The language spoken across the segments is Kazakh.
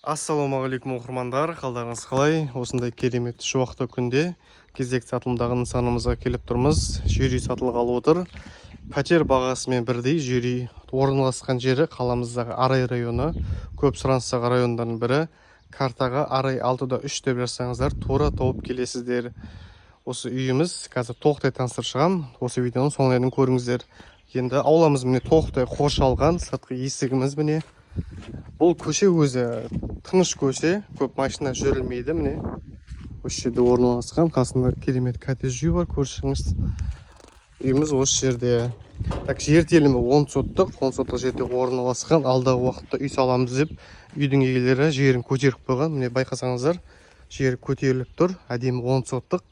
Ассалаумағалейкум оқырмандар, қалдарыңыз қалай? Осындай керемет шуақты күнде кезекті сатылымдағы нысанымызға келіп тұрмыз. Жер үй сатылғалы отыр. Пәтер бағасымен бірдей жер үй орналасқан жері қаламыздағы Арай районы, көп сұраныстағы райондардың бірі. Картаға Арай 6-3 деп жазсаңыздар, тура тауып келесіздер. Осы үйіміз қазір тоқтай таныстырып шығам. Осы видеоның соңына дейін көріңіздер. Енді ауламыз міне тоқтай қоршалған, сыртқы есігіміз міне. Бұл көше өзі тыныш көше, көп машина жүрілмейді. Міне осы жерде орналасқан, қасында керемет коттедж үй бар, көршіңіз. Үйіміз осы жерде. Жер телімі 10 соттық жерде орналасқан. Алдағы уақытта үй саламыз деп үйдің иелері жерін көтеріп қойған. Міне байқасаңыздар, жер көтеріліп тұр, әдемі 10 соттық.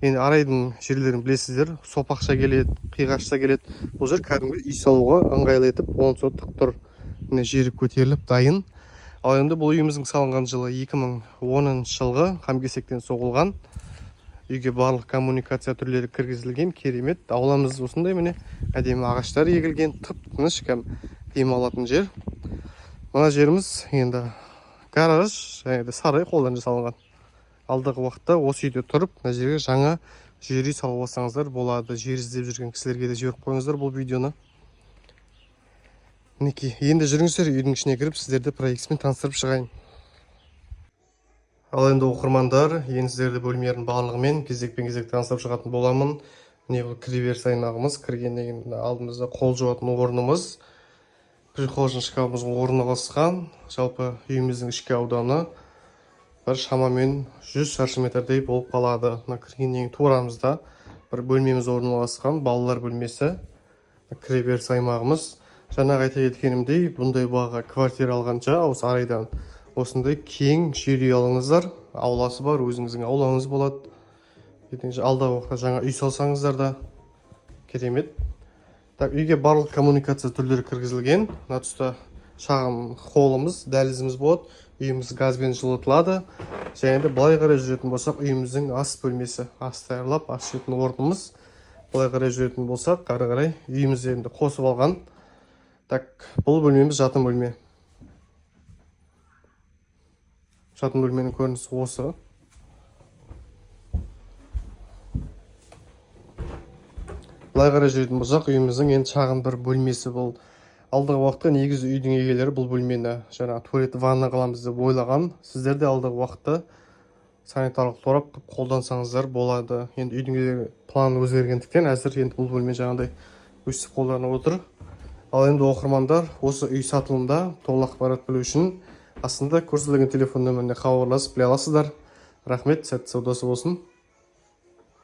Енді Арайдың жерлерін білесіздер, сопақша келеді, қиғашса келеді. Бұл жер кәдімгі үй салуға ыңғайлы етіп 10 соттық тұр. Міне жері көтеріліп дайын. Ал енді бұл үйіміздің салынған жылы 2010 жылғы қам-кесектен соғылған. Үйге барлық коммуникация түрлері кіргізілген, керемет. Ауламыз осындай міне, әдемі ағаштар егілген, тып-тыныш, демалатын жер. Мына жеріміз енді гараж және сарай қолдан жасалған. Алдағы уақытта осы үйде тұрып, мына жерге жаңа жер үй салып алсаңыздар болады. Жер іздеп жүрген кісілерге де жіберіп қойыңыздар бұл видеоны. Мінекей, енді жүріңіздер, үйдің ішіне кіріп, сіздерді проектісімен таныстырып шығайын. Ал енді оқырмандар, енді сіздерді бөлмелердің барлығымен кезек таныстырып шығатын боламын. Міне бұл кіреберіс аймағымыз, кіргеннен кейін алдымызда қол жуатын орнымыз, прихожный шкафымыз орналасқан. Жалпы үйіміздің ішкі ауданы бір шамамен 100 шаршы метрдей болып қалады. Кіргеннен кейін турамызда бір бөлмеміз орналасқан, балалар бөлмесі, кіреберіс аймағымыз. Жаңағы айта кеткенімдей, бұндай баға квартира алғанша осы Арайдан осындай кең жер үй алыңыздар. Ауласы бар, өзіңіздің аулаңыз болады. Алдағы уақытта жаңа үй салсаңыздар да керемет. Үйге барлық коммуникация түрлері кіргізілген. Мына тұста шағын холлымыз, дәлізіміз болады. Үйіміз газбен жылытылады. Және де былай қарай жүретін болсақ, үйіміздің ас бөлмесі, ас даярлап, ас ішетін орнымыз. Былай қарай жүретін болсақ, қарай үйіміз енді қосып алған. Бұл бөлмеміз жатын бөлме. Жатын бөлменің көрінісі осы. Былай қарай жүретін болсақ, үйіміздің енді шағын бір бөлмесі бұл. Алдағы уақытта негізі үйдің егелері бұл бөлмені жаңа туалет, ванна қыламыз деп ойлаған. Сіздер де алдағы уақытта санитарлық торап қолдансаңыздар болады. Енді үйдің планы өзгергендіктен әзір енді бұл бөлме жаңағыдай өсіп қолданып отыр. Ал енді оқырмандар, осы үй сатылымда толық ақпарат білу үшін астында көрсетілген телефон нөміріне хабарласып біле аласыздар. Рахмет, сәтті саудасы болсын.